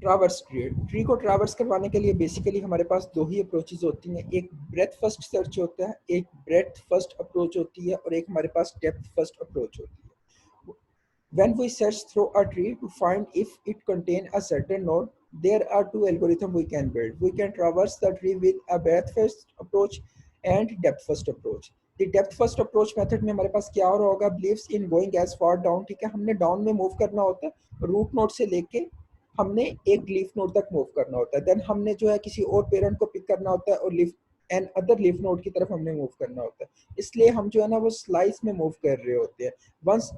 Traverse tree को traverse करवाने के लिए बेसिकली हमारे पास दो ही अप्रोचेज होती हैं, एक ब्रेथ फर्स्ट सर्च होता है, एक ब्रेथ फर्स्ट अप्रोच होती है, और एक हमारे पास डेप्थ फर्स्ट अप्रोच होती है। When we search through a tree to find if it contains a certain node, there are two algorithms we can build. We can traverse the tree with a breadth first approach and depth first approach. The depth first approach method में हमारे पास क्या हो रहा होगा, believes in going as far down, ठीक है, हमने डाउन में मूव करना होता है, रूट नोड से लेके हमने एक लीफ नोड तक मूव करना होता है, देन हमने जो है किसी और पेरेंट को पिक करना होता है और leaf and other leaf node की तरफ हमने मूव करना होता है, इसलिए हम जो है ना वो स्लाइस में मूव कर रहे होते हैं। Once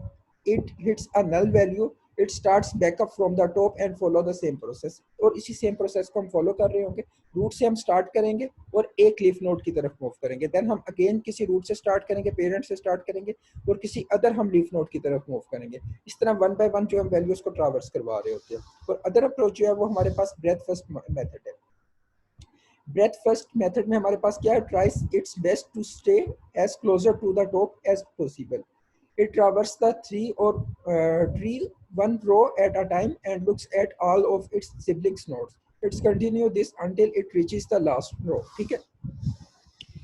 it hits a null value, it starts back up from the top and follow the same process। और इसी सेम प्रोसेस को हम फॉलो कर रहे होंगे, रूट से हम स्टार्ट करेंगे और एक लीफ नोड की तरफ मूव करेंगे, देन हम अगेन किसी रूट से स्टार्ट करेंगे, पेरेंट से स्टार्ट करेंगे और किसी अदर हम लीफ नोड की तरफ मूव करेंगे। इस तरह वन बाय वन जो हम वैल्यूज को ट्रावर्स करवा रहे होते हैं। और अदर अप्रोच जो है वो हमारे पास ब्रेथ फर्स्ट मेथड है। ब्रेथ फर्स्ट मेथड में हमारे पास क्या है, tries its best to stay as closer to the top as possible. It traverses the tree one row at a time and looks at all of its siblings nodes. It's continue this until it reaches the last row। ठीक है,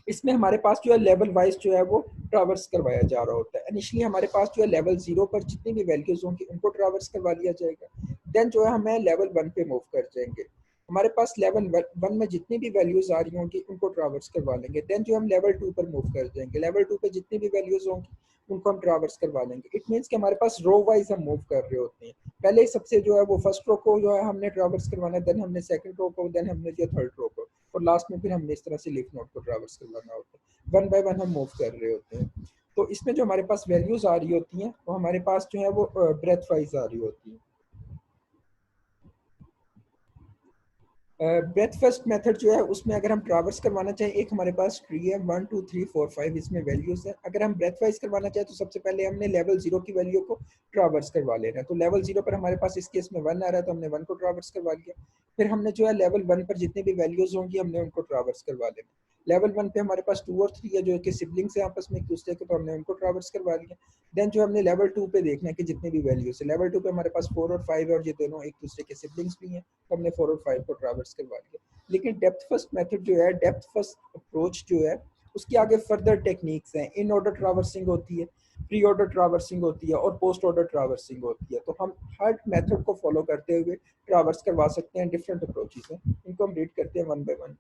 इसमें हमारे पास जो है level wise जो है वो ट्रावर्स करवाया जा रहा होता है। इनिशियली हमारे पास जो है लेवल 0 पर जितनी भी वैल्यूज होंगी उनको ट्रावर्स करवा लिया जाएगा, देन जो है हमें लेवल 1 पे मूव कर जाएंगे, हमारे पास लेवल 1 में जितनी भी वैल्यूज आ रही होंगी उनको ट्रावर्स करवा लेंगे, देन जो हम लेवल 2 पर मूव कर जाएंगे, लेवल 2 पे जितनी भी वैल्यूज होंगी उनको हम ट्रावर्स करवा लेंगे। इट मीन्स कि हमारे पास रो वाइज हम मूव कर रहे होते हैं, पहले सबसे जो है वो फर्स्ट रो को जो है हमने ट्रावर्स करवाना है, देन हमने सेकंड रो को, देन हमने जो थर्ड रो को, और लास्ट में फिर हमने इस तरह से लीफ नोड को ट्रावर्स करवाना होता है। वन बाय वन हम मूव कर रहे होते हैं। तो इसमें जो हमारे पास वैल्यूज आ रही होती हैं वो हमारे पास जो है वो ब्रेथ वाइज आ रही होती है। ब्रेथ फर्स्ट मेथड जो है उसमें अगर हम ट्रावर्स करवाना चाहें, एक हमारे पास ट्री है 1 2 3 4 5 इसमें वैल्यूज है, अगर हम ब्रेथ वाइज करवाना चाहें तो सबसे पहले हमने लेवल 0 की वैल्यू को ट्रावर्स करवा लेना है। तो लेवल 0 पर हमारे पास इस केस में 1 आ रहा है तो हमने 1 को ट्रावर्स करवा लिया, फिर हमने जो है लेवल 1 पर जितनी भी वैल्यूज होंगी हमने उनको ट्रावर्स करवा लेना। लेवल 1 पे हमारे पास 2 और 3 है जो कि सिबलिंग्स हैं आपस में एक दूसरे के, तो हमने उनको ट्रावर्स करवा लिया। देन जो हमने लेवल 2 पे देखना है कि जितनी भी वैल्यूज है, लेवल 2 पे हमारे पास 4 और 5 है और ये दोनों एक दूसरे के सिबलिंग्स भी हैं, तो हमने 4 और 5 को ट्रावर्स करवा लिया। लेकिन डेप्थ फर्स्ट मेथड जो है, डेप्थ फर्स्ट अप्रोच जो है उसके आगे फर्दर टेक्निक्स हैं, इन ऑर्डर ट्रावर्सिंग होती है, प्री ऑर्डर ट्रावर्सिंग होती है और पोस्ट ऑर्डर ट्रावर्सिंग होती है। तो हम हर मेथड को फॉलो करते हुए ट्रावर्स करवा सकते हैं। डिफरेंट अप्रोचेस हैं, इनको हम रीड करते हैं one by one.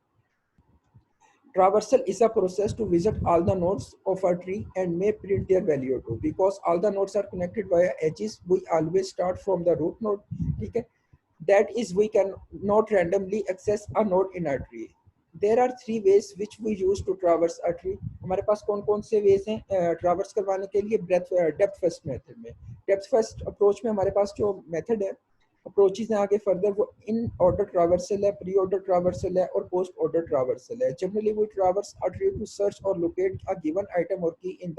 Traversal is a process to visit all the nodes of a tree and may print their value too. Because all the nodes are connected via edges, we always start from the root node. ठीक है, that is we can not randomly access a node in a tree। There are 3 ways which we use to traverse a tree। हमारे पास कौन कौन से veg हैं traverse करवाने के लिए डेप्थ फर्स्ट मेथड में। डेप्थ फर्स्ट अप्रोच में हमारे पास जो मेथड है, अप्रोचेज हैं आगे फर्दर, वो इन ऑर्डर ट्रावर्सल है, प्री ऑर्डर ट्रावर्सल है और पोस्ट ऑर्डर ट्रावर्सल है। Generally we traverse a tree to search और लोकेट अ गिवन आइटम और key in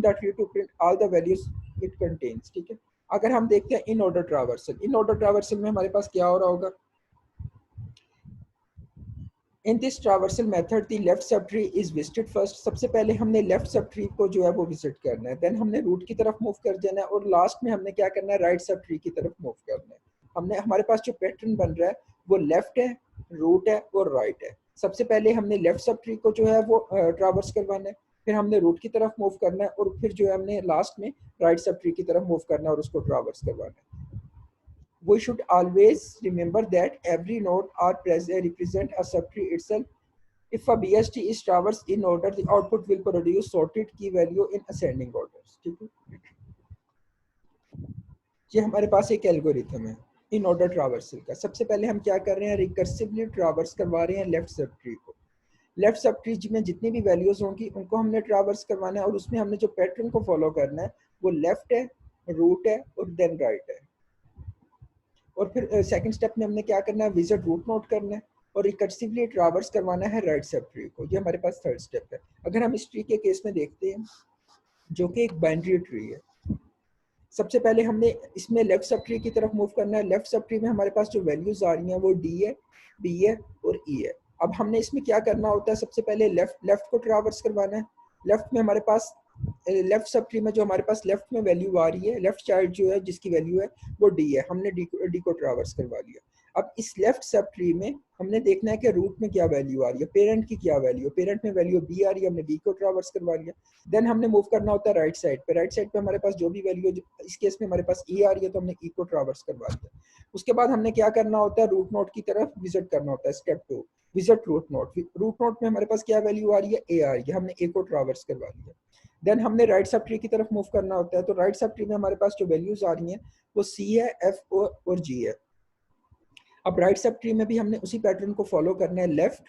the tree to print all the values it contains. ठीक है, अगर हम देखते हैं in order traversal, in order traversal में हमारे पास क्या हो रहा होगा, in this traversal method the left subtree is visited first. सबसे पहले हमने लेफ्ट सब ट्री को जो है वो विजिट करना है, देन हमने रूट की तरफ मूव कर जाना है और लास्ट में हमने क्या करना है, राइट सब ट्री की तरफ मूव करना है। हमने हमारे पास जो पैटर्न बन रहा है वो लेफ्ट है, रूट है और राइट है। सबसे पहले हमने लेफ्ट सब ट्री को जो है वो ट्रावर्स करवाना है, फिर हमने रूट की तरफ मूव करना है और फिर जो है हमने लास्ट में राइट सब ट्री की तरफ मूव करना है और उसको ट्रावर्स करवाना है। We should always remember that every node represent a subtree itself। If a BST is traversed in order, the output will produce sorted key value in ascending order। ठीक है, ये हमारे पास एक एल्गोरिथम है इन ऑर्डर ट्रावर्सल का। सबसे पहले हम क्या कर रहे हैं, रिकर्सिवली ट्रावर्स करवा रहे हैं लेफ्ट सब ट्री को। लेफ्ट सब ट्री में जितनी भी वैल्यूज होंगी उनको हमने ट्रावर्स करवाना है और उसमें हमने जो पैटर्न को फॉलो करना है वो लेफ्ट है, रूट है और देन राइट है। और फिर सेकंड स्टेप में हमने क्या करना है, विजिट रूट नोट करना है और रिकर्सिवली ट्रावर्स करवाना है राइट सब ट्री को। ये हमारे पास थर्ड स्टेप है। अगर हम इस ट्री के केस में देखते हैं जो कि एक बाइनरी ट्री है, सबसे पहले हमने इसमें लेफ्ट सब ट्री की तरफ मूव करना है। लेफ्ट सब ट्री में हमारे पास जो वैल्यूज आ रही हैं वो डी है, बी है और ई है। अब हमने इसमें क्या करना होता है, सबसे पहले लेफ्ट को ट्रावर्स करवाना है। लेफ्ट में हमारे पास लेफ्ट सब ट्री में जो हमारे पास लेफ्ट में वैल्यू आ रही है, लेफ्ट चाइल्ड जो है जिसकी वैल्यू है वो डी है, हमने डी को ट्रावर्स करवा लिया। अब इस लेफ्ट सब ट्री में हमने देखना है कि रूट में क्या वैल्यू आ रही है, पेरेंट की क्या वैल्यू है, पेरेंट में वैल्यू बी आ रही है, हमने बी को ट्रावर्स करवा लिया। देन हमने मूव करना होता है राइट साइड पे, राइट साइड पे हमारे पास जो भी वैल्यू, इस केस में हमारे पास ई आ रही है तो हमने ई को ट्रावर्स करवा लिया। उसके बाद हमने क्या करना होता है, रूट नोड की तरफ विजिट करना होता है, step 2 visit root node. Root node में हमारे पास क्या वैल्यू आ रही है, ए आ रही है, हमने ए को ट्रावर्स करवा लिया। देन हमने राइट सब ट्री की तरफ मूव करना होता है, तो राइट सब ट्री में हमारे पास जो वैल्यूज आ रही हैं वो सी है, एफ और जी है। अब राइट सब ट्री में भी हमने उसी पैटर्न को फॉलो करना है, लेफ्ट,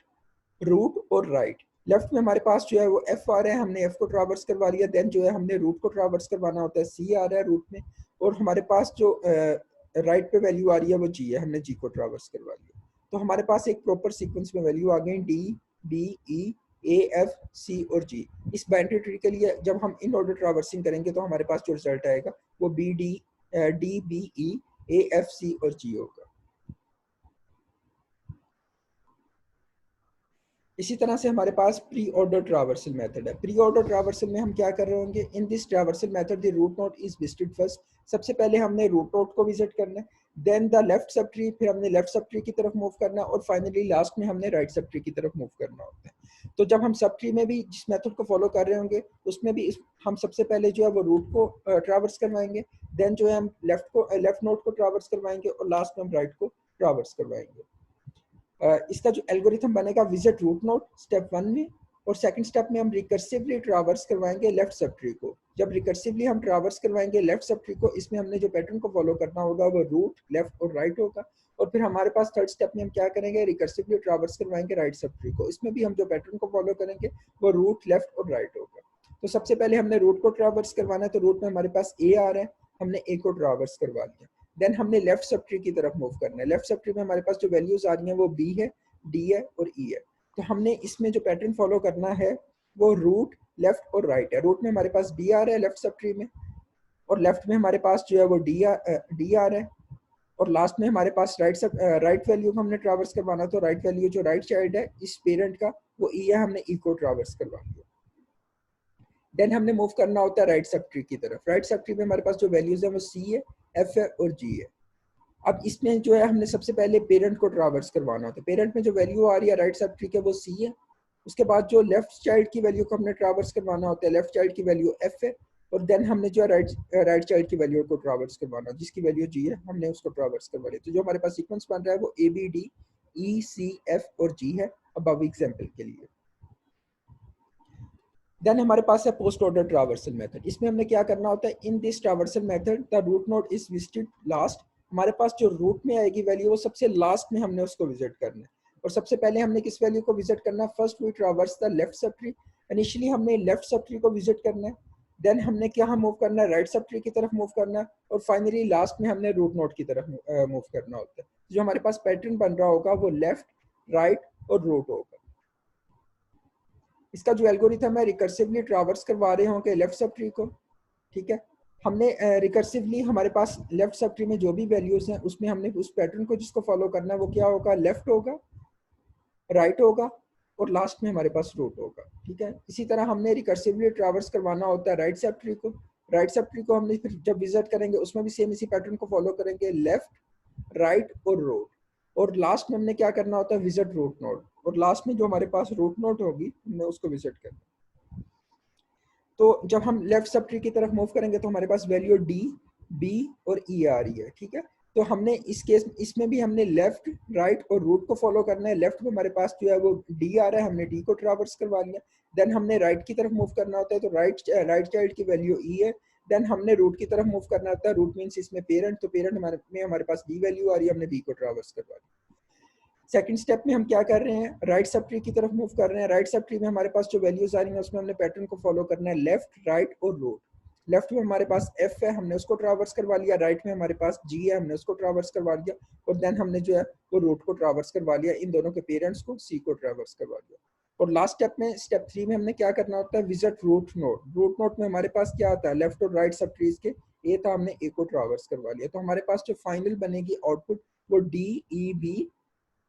रूट और राइट। लेफ्ट में हमारे पास जो है वो एफ आ रहा है, हमने एफ को ट्रावर्स करवा लिया। देन जो है हमने रूट को ट्रावर्स करवाना होता है, सी आ रहा है रूट में, और हमारे पास जो राइट पे वैल्यू आ रही है वो जी है, हमने जी को ट्रावर्स करवा लिया। तो हमारे पास एक प्रॉपर सीक्वेंस में वैल्यू आ गई D, B, E, A, F, C और जी। इस बाइनरी ट्री के लिए जब हम इन ऑर्डर ट्रावर्सिंग करेंगे तो हमारे पास जो रिजल्ट आएगा वो B D, D B E, A F C और जी होगा। इसी तरह से हमारे पास प्री ऑर्डर ट्रावर्सल मेथड है। प्री ऑर्डर ट्रावर्सल में हम क्या कर रहे होंगे, in this traversal method the root node is visited first. सबसे पहले हमने रूट नोड को विजिट करना है, then the left subtree, फिर हमने लेफ्ट सब ट्री की तरफ मूव करना है, और फाइनली लास्ट में हमने राइट सब ट्री की तरफ मूव करना होता है। तो जब हम सब ट्री में भी जिस मेथड को फॉलो कर रहे होंगे उसमें भी हम सबसे पहले जो है वो रूट को ट्रावर्स करवाएंगे, देन जो है हम लेफ्ट नोड को ट्रावर्स करवाएंगे, और लास्ट में हम राइट को ट्रावर्स करवाएंगे। इसका जो एल्गोरिथम बनेगा, विजिट रूट नोड स्टेप 1 में, और सेकंड स्टेप में हम रिकर्सिवली ट्रावर्स करवाएंगे लेफ्ट सब ट्री को। जब रिकर्सिवली हम ट्रावर्स करवाएंगे लेफ्ट सब ट्री को, इसमें हमने जो पैटर्न को फॉलो करना होगा वो रूट, लेफ्ट और राइट होगा। और फिर हमारे पास थर्ड स्टेप में हम क्या करेंगे, रिकर्सिवली ट्रावर्स करवाएंगे राइट सब ट्री को। इसमें भी हम जो पैटर्न को फॉलो करेंगे वो रूट, लेफ्ट और राइट होगा। तो सबसे पहले हमने रूट को ट्रावर्स करवाना है, तो रूट में हमारे पास ए आ रहा है, हमने ए को ट्रावर्स करवा लिया। देन हमने लेफ्ट सब ट्री की तरफ मूव करना है। लेफ्ट सब ट्री में हमारे पास जो वैल्यूज आ रही हैं वो बी है, डी है और ई है। तो हमने इसमें जो पैटर्न फॉलो करना है वो रूट, लेफ्ट और राइट है। रूट में हमारे पास बी आ रहा है लेफ्ट सब ट्री में, और लेफ्ट में हमारे पास जो है वो डी आ रहा है, और लास्ट में हमारे पास राइट वैल्यू को हमने ट्रावर्स करवाना, तो राइट वैल्यू जो राइट चाइल्ड है इस पेरेंट का वो ई है, हमने ई को ट्रावर्स करवा लिया। देन हमने मूव करना होता है राइट सब ट्री की तरफ। राइट सब ट्री में हमारे पास जो वैल्यूज है वो सी है, एफ है और जी है। अब इसमें जो है हमने सबसे पहले पेरेंट को ट्रावर्स करवाना होता है। पेरेंट में जो वैल्यू आ रही है राइट सब ट्री के वो सी है। उसके बाद जो लेफ्ट चाइल्ड की वैल्यू को हमने ट्रावर्स करवाना होता है, लेफ्ट चाइल्ड की वैल्यू एफ है, और देन हमने जो है राइट चाइल्ड की वैल्यू को ट्रावर्स करवाना, जिसकी वैल्यू जी है, हमने उसको ट्रावर्स करवा लिया। तो जो हमारे पास सीक्वेंस बन रहा है वो A B D E C F और जी है, अबव एग्जाम्पल के लिए। देन हमारे पास है पोस्ट ऑर्डर ट्रावर्सल मेथड। इसमें हमने क्या करना होता है, in this traversal method the root node is visited last. हमारे पास जो रूट में आएगी वैल्यू वो सबसे लास्ट में हमने उसको विजिट करना है। और सबसे पहले हमने किस वैल्यू को विजिट करना है, first we traverse the left subtree. Initially हमने लेफ्ट सब ट्री को विजिट करना है, देन हमने क्या मूव करना है, राइट सब ट्री की तरफ मूव करना है, और फाइनली लास्ट में हमने रूट नोड की तरफ मूव करना होता है। जो हमारे पास पैटर्न बन रहा होगा वो लेफ्ट, राइट और रूट होगा। इसका जो एल्गोरिथम है, रिकर्सिवली ट्रावर्स करवा रहे होंगे लेफ्ट सब ट्री को, ठीक है। हमने रिकर्सिवली हमारे पास लेफ्ट सब ट्री में जो भी वैल्यूज हैं उसमें हमने उस पैटर्न को जिसको फॉलो करना है वो क्या होगा, लेफ्ट होगा, राइट होगा, और लास्ट में हमारे पास रूट होगा, ठीक है। इसी तरह हमने रिकर्सिवली ट्रावर्स करवाना होता है राइट सब ट्री को। राइट सब ट्री को हमने फिर जब विजिट करेंगे उसमें भी सेम इसी पैटर्न को फॉलो करेंगे, लेफ्ट, राइट और रूट, और लास्ट में हमने क्या करना होता है, विजिट रूट नोड, और लास्ट में जो हमारे पास रूट नोड होगी हमने उसको विजिट करना। तो जब हम लेफ्ट सब ट्री की तरफ मूव करेंगे तो हमारे पास वैल्यू डी, बी और ई आ रही है, ठीक है। तो हमने इस केस इसमें भी हमने लेफ्ट, राइट और रूट को फॉलो करना है। लेफ्ट में हमारे पास जो है वो डी आ रहा है, हमने डी को ट्रावर्स करवा लिया। देन हमने राइट की तरफ मूव करना होता है, तो राइट चाइल्ड की वैल्यू ई है। देन हमने रूट की तरफ मूव करना होता है, रूट मीन्स इसमें पेरेंट, तो पेरेंट हमारे पास बी वैल्यू आ रही है, हमने बी को ट्रावर्स करवा लिया। सेकंड स्टेप में हम क्या कर रहे हैं, राइट सब ट्री की तरफ मूव कर रहे हैं। राइट सब ट्री में हमारे पास जो वैल्यूज आ रही हैं उसमें हमने पैटर्न को फॉलो करना है, लेफ्ट, राइट और रूट। लेफ्ट में हमारे पास एफ है, हमने उसको ट्रावर्स करवा लिया। राइट में हमारे पास जी है, हमने उसको ट्रावर्स करवा लिया, और देन हमने जो है वो रूट को ट्रावर्स करवा लिया, इन दोनों के पेरेंट्स को सी को ट्रावर्स करवा लिया। और लास्ट स्टेप में, स्टेप 3 में हमने क्या करना होता है, visit root node. Root node में हमारे पास क्या आता है, लेफ्ट और राइट सब ट्रीज के ए था, हमने ए को ट्रावर्स करवा लिया। तो हमारे पास जो फाइनल बनेगी आउटपुट वो D, E, B,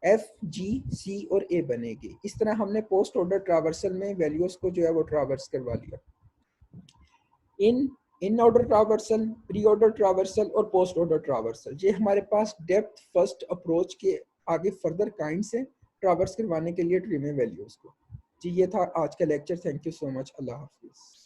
F, G, C और ए बनेगी। इस तरह हमने पोस्ट ऑर्डर ट्रावर्सल में वैल्यूज को जो है वो ट्रावर्स करवा लिया। In in order traversal, pre order traversal और पोस्ट ऑर्डर ट्रावर्सल, ये हमारे पास डेप्थ फर्स्ट अप्रोच के आगे फर्दर काइंड से ट्रावर्स करवाने के लिए ट्री में वैल्यूज को। जी ये था आज का lecture. Thank you so much. Allah हाफिज़।